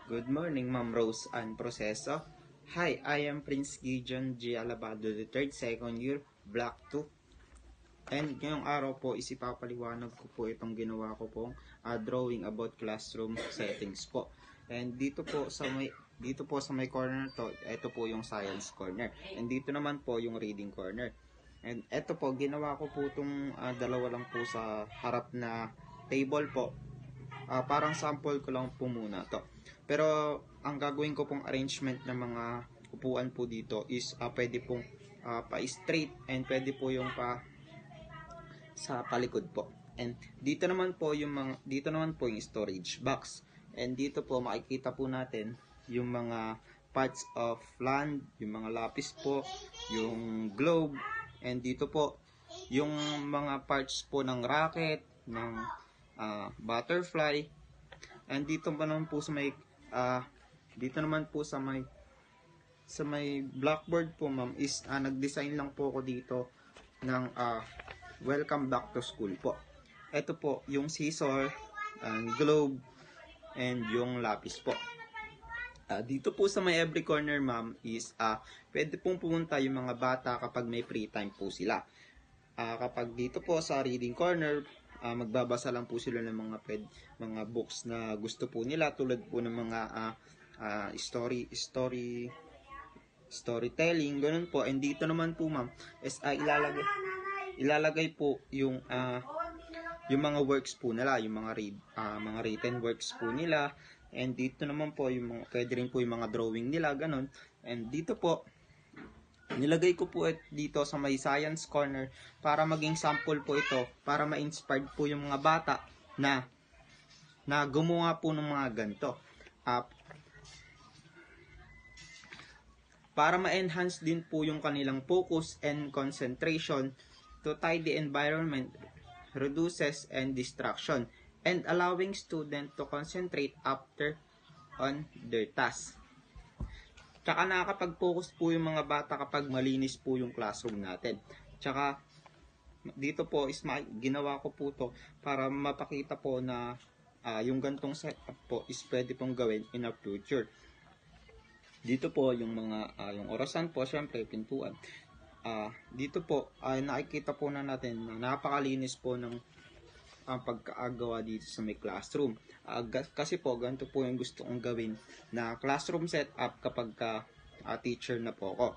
Good morning, Ma'am Rose and Proseso. Hi, I am Prince Gideon G. Alabado III, second year, Block 2. And ngayong araw po, isipapaliwanag ko po itong ginawa ko pong drawing about classroom settings po. And dito po sa may corner to, ito po yung science corner. And dito naman po yung reading corner. And ito po, ginawa ko po itong dalawa lang po sa harap na table po. Parang sample ko lang po muna to. Pero ang gagawin ko pong arrangement ng mga upuan po dito is pwede pong pa-straight and pwede po yung sa palikod po. And dito naman po yung storage box. And dito po makikita po natin yung mga parts of land, yung mga lapis po, yung globe, and dito po yung mga parts po ng rocket, ng butterfly. And dito naman po sa may blackboard po, ma'am, is nag-design lang po ako dito ng welcome back to school po. Ito po yung scissor, globe, and yung lapis po. Dito po sa may every corner, ma'am, is pwede pong pumunta yung mga bata kapag may free time po sila. Kapag dito po sa reading corner, magbabasa lang po sila ng mga books na gusto po nila, tulad po ng mga storytelling, ganun po. And dito naman po, ma'am, is ilalagay po yung mga works po nila, yung mga written works po nila. And dito naman po yung pwede rin po yung mga drawing nila, ganun. And dito po nilagay ko po dito sa may science corner para maging sample po ito, para ma-inspired po yung mga bata na gumawa po ng mga ganito. Para ma-enhance din po yung kanilang focus and concentration, to tidy environment reduces and distraction and allowing student to concentrate after on their task. Tsaka nakakapag-focus po yung mga bata kapag malinis po yung classroom natin. Tsaka dito po is ginawa ko po to para mapakita po na yung gantong setup po is pwede pong gawin in a future. Dito po yung yung orasan po, syempre pintuan. Dito po nakikita po na natin na napakalinis po ng pagkaagawa dito sa may classroom. Kasi po ganito po yung gusto kong gawin na classroom setup kapag teacher na po ako.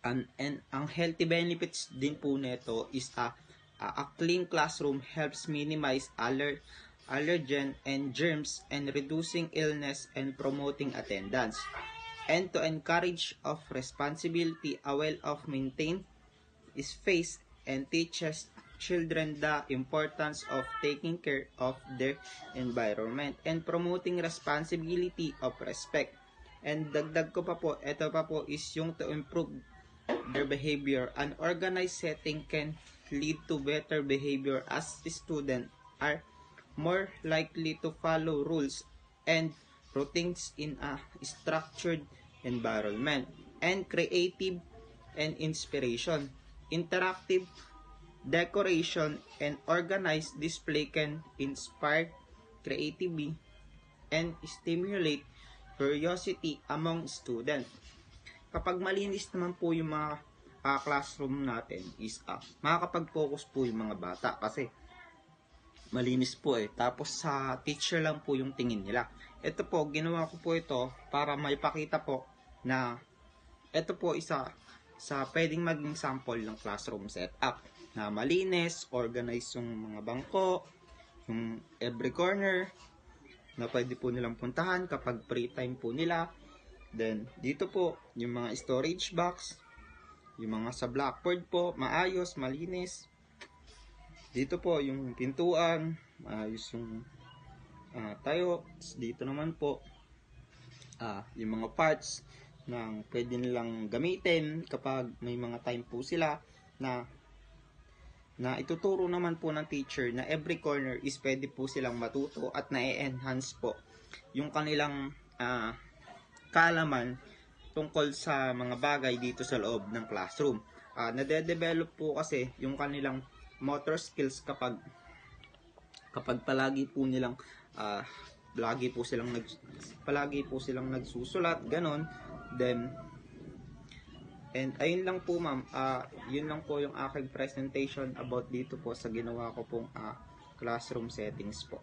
And ang healthy benefits din po nito is a clean classroom helps minimize allergen and germs and reducing illness and promoting attendance. And to encourage of responsibility, a well of maintained space and teaches children the importance of taking care of their environment and promoting responsibility of respect. And dagdag ko pa po, ito pa po is yung to improve their behavior. An organized setting can lead to better behavior as students are more likely to follow rules and routines in a structured environment. And creative and inspiration. Interactive decoration and organized display can inspire creativity and stimulate curiosity among students. Kapag malinis naman po yung mga classroom natin is makakapag-focus po yung mga bata kasi malinis po tapos sa teacher lang po yung tingin nila. Ito po, ginawa ko po ito para maipakita po na ito po isa sa pwedeng maging sample ng classroom setup na malinis, organized yung mga bangko, yung every corner na pwede po nilang puntahan kapag free time po nila. Then dito po yung mga storage box, yung mga sa blackboard po, maayos, malinis. Dito po yung pintuan, maayos yung tayo. Dito naman po yung mga parts na pwede nilang gamitin kapag may mga time po sila na ituturo naman po ng teacher na every corner is pwede po silang matuto at na-enhance po yung kanilang kaalaman tungkol sa mga bagay dito sa loob ng classroom. Nade-develop po kasi yung kanilang motor skills kapag palagi po nilang palagi po silang nagsusulat, ganon. Then, and ayun lang po ma'am, yun lang po yung aking presentation about dito po sa ginawa ko pong classroom settings po.